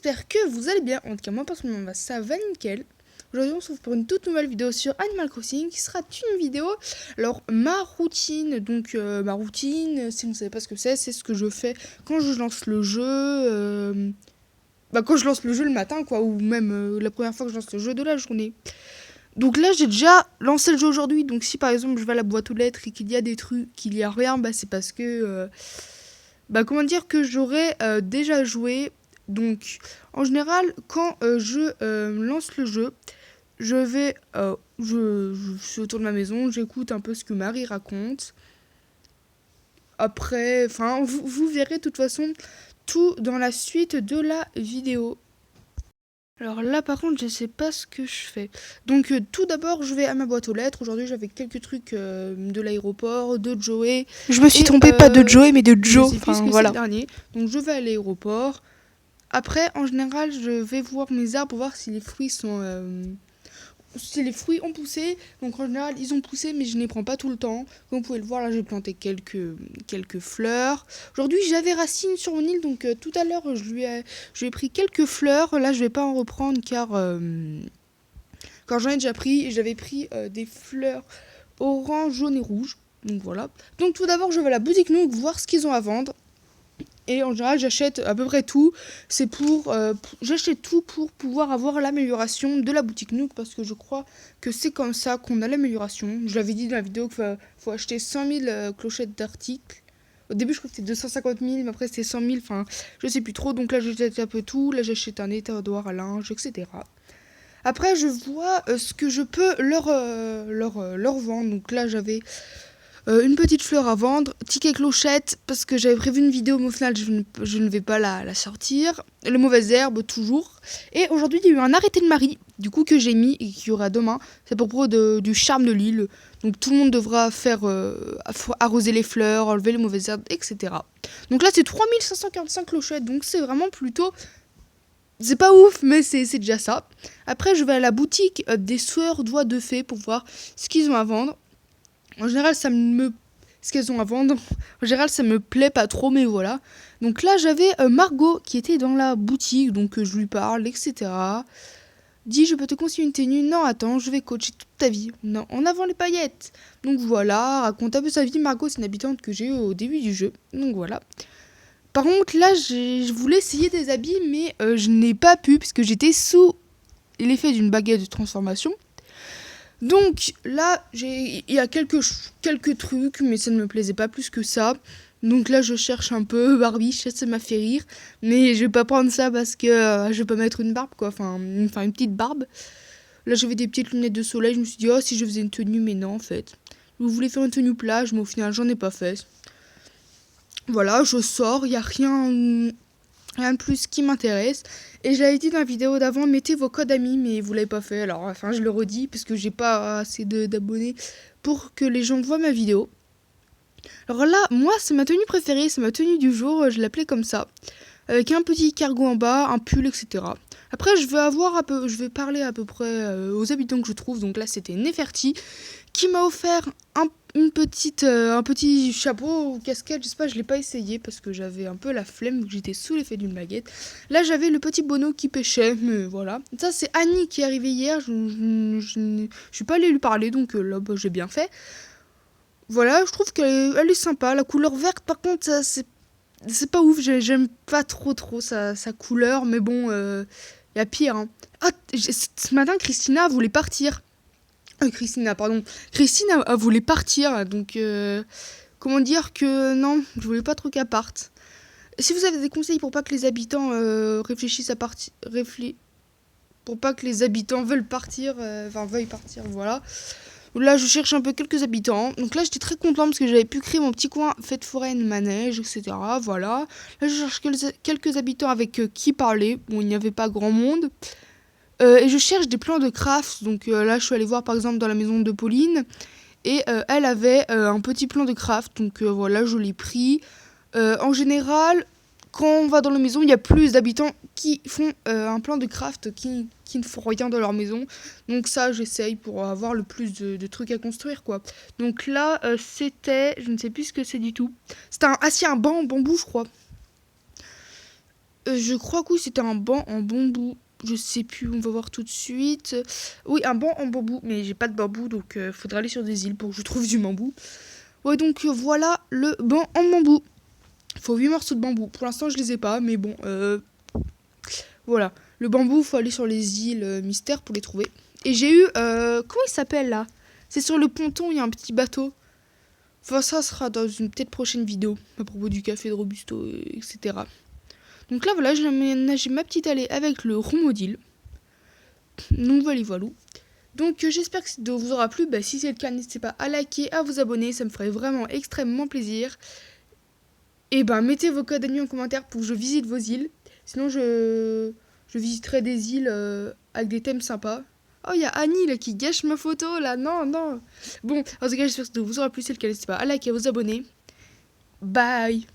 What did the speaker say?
j'espère que vous allez bien. En tout cas, moi personnellement, ça va nickel. Aujourd'hui, on se retrouve pour une toute nouvelle vidéo sur Animal Crossing qui sera une vidéo. Alors, ma routine, si vous ne savez pas ce que c'est ce que je fais quand je lance le jeu. Quand je lance le jeu le matin, quoi, ou même la première fois que je lance le jeu de la journée. Donc là, j'ai déjà lancé le jeu aujourd'hui. Donc, si par exemple je vais à la boîte aux lettres et qu'il y a des trucs, qu'il y a rien, c'est parce que. Comment dire que j'aurais déjà joué. Donc, en général, quand je lance le jeu, je vais, je suis autour de ma maison, j'écoute un peu ce que Marie raconte. Après, vous verrez de toute façon tout dans la suite de la vidéo. Alors là, par contre, je sais pas ce que je fais. Donc, tout d'abord, je vais à ma boîte aux lettres. Aujourd'hui, j'avais quelques trucs de l'aéroport, de Joey. Je me suis Et, trompée, pas de Joey, mais de je Joe. sais plus ce Enfin, que c'est voilà. le dernier. Donc, je vais à l'aéroport. Après, en général, je vais voir mes arbres pour voir si les fruits sont... si les fruits ont poussé. Donc, en général, ils ont poussé, mais je ne les prends pas tout le temps. Comme vous pouvez le voir, là, j'ai planté quelques fleurs. Aujourd'hui, j'avais Racine sur mon île. Donc, tout à l'heure, je lui ai pris quelques fleurs. Là, je vais pas en reprendre car j'en ai déjà pris. J'avais pris des fleurs orange, jaune et rouge. Donc, voilà. Donc, tout d'abord, je vais à la boutique Nook voir ce qu'ils ont à vendre. Et en général, j'achète à peu près tout. C'est j'achète tout pour pouvoir avoir l'amélioration de la boutique Nook. Parce que je crois que c'est comme ça qu'on a l'amélioration. Je l'avais dit dans la vidéo qu'il faut acheter 100 000 clochettes d'articles. Au début, je crois que c'était 250 000, mais après, c'était 100 000. Enfin, je sais plus trop. Donc là, j'achète un peu tout. Là, j'achète un étendoir à linge, etc. Après, je vois ce que je peux leur vendre. Donc là, j'avais... une petite fleur à vendre, ticket clochette, parce que j'avais prévu une vidéo, mais au final, je ne vais pas la sortir. Les mauvaises herbes, toujours. Et aujourd'hui, il y a eu un arrêté de Marie, du coup, que j'ai mis et qui y aura demain. C'est à propos du charme de l'île. Donc, tout le monde devra faire arroser les fleurs, enlever les mauvaises herbes, etc. Donc là, c'est 3545 clochettes, donc c'est vraiment plutôt... C'est pas ouf, mais c'est déjà ça. Après, je vais à la boutique des sœurs doigts de fée pour voir ce qu'ils ont à vendre. En général, ce qu'elles ont à vendre, en général, ça me plaît pas trop, mais voilà. Donc là, j'avais Margot qui était dans la boutique, donc je lui parle, etc. Dis, je peux te conseiller une tenue? Non, attends, je vais coacher toute ta vie. Non, en avant les paillettes. Donc voilà, raconte un peu sa vie. Margot, c'est une habitante que j'ai eue au début du jeu. Donc voilà. Par contre, là, je voulais essayer des habits, mais je n'ai pas pu, puisque j'étais sous l'effet d'une baguette de transformation. Donc là, il y a quelques trucs, mais ça ne me plaisait pas plus que ça. Donc là, je cherche un peu Barbie, ça m'a fait rire. Mais je vais pas prendre ça parce que je vais pas mettre une barbe, quoi. Enfin, une petite barbe. Là, j'avais des petites lunettes de soleil. Je me suis dit, oh, si je faisais une tenue, mais non, en fait. Je voulais faire une tenue plage, mais au final, j'en ai pas fait. Voilà, je sors, il y a rien de plus qui m'intéresse. Et je l'avais dit dans la vidéo d'avant, mettez vos codes amis, mais vous l'avez pas fait. Alors, je le redis, parce que j'ai pas assez d'abonnés pour que les gens voient ma vidéo. Alors là, moi, c'est ma tenue préférée, c'est ma tenue du jour, je l'appelais comme ça. Avec un petit cargo en bas, un pull, etc. Après, je vais parler à peu près aux habitants que je trouve. Donc là, c'était Neferti qui m'a offert un petit chapeau ou casquette, je sais pas, je l'ai pas essayé parce que j'avais un peu la flemme, que j'étais sous l'effet d'une baguette. Là, j'avais le petit Bono qui pêchait, mais voilà. Ça, c'est Annie qui est arrivée hier, je suis pas allée lui parler, donc là, j'ai bien fait. Voilà, je trouve qu'elle est sympa. La couleur verte, par contre, ça, c'est pas ouf, j'aime pas trop sa couleur, mais bon, y a pire. Hein. Ah, ce matin, Christina voulait partir. Christina voulait partir, donc comment dire que non, je voulais pas trop qu'elle parte. Si vous avez des conseils pour pas que les habitants réfléchissent à partir, pour pas que les habitants veuillent partir, voilà. Là, je cherche un peu quelques habitants. Donc là, j'étais très contente parce que j'avais pu créer mon petit coin fête foraine, manège, etc. Voilà. Là, je cherche quelques habitants avec qui parler. Bon, il n'y avait pas grand monde. Et je cherche des plans de craft. Donc là, je suis allée voir par exemple dans la maison de Pauline. Et elle avait un petit plan de craft. Donc voilà, je l'ai pris. En général, quand on va dans la maison, il y a plus d'habitants qui font un plan de craft qui ne font rien dans leur maison. Donc ça, j'essaye pour avoir le plus de trucs à construire, quoi. Donc là, je ne sais plus ce que c'est du tout. C'était un banc en bambou, je crois. Je crois que oui, c'était un banc en bambou. Je sais plus, on va voir tout de suite. Oui, un banc en bambou, mais j'ai pas de bambou, donc faudra aller sur des îles pour que je trouve du bambou. Ouais, donc voilà le banc en bambou. Faut 8 morceaux de bambou. Pour l'instant, je les ai pas, mais bon, voilà. Le bambou, faut aller sur les îles mystères pour les trouver. Et j'ai eu, comment il s'appelle là? C'est sur le ponton, il y a un petit bateau. Enfin, ça sera dans une peut-être prochaine vidéo à propos du café de Robusto, etc. Donc là, voilà, j'ai aménagé ma petite allée avec le Roumodil. Donc voilà. Donc j'espère que cette vidéo vous aura plu. Bah, si c'est le cas, n'hésitez pas à liker, à vous abonner. Ça me ferait vraiment extrêmement plaisir. Et ben, mettez vos codes amis en commentaire pour que je visite vos îles. Sinon, je visiterai des îles avec des thèmes sympas. Oh, il y a Annie là, qui gâche ma photo là. Non, non. Bon, en tout cas, j'espère que cette vidéo vous aura plu. Si c'est le cas, n'hésitez pas à liker, à vous abonner. Bye.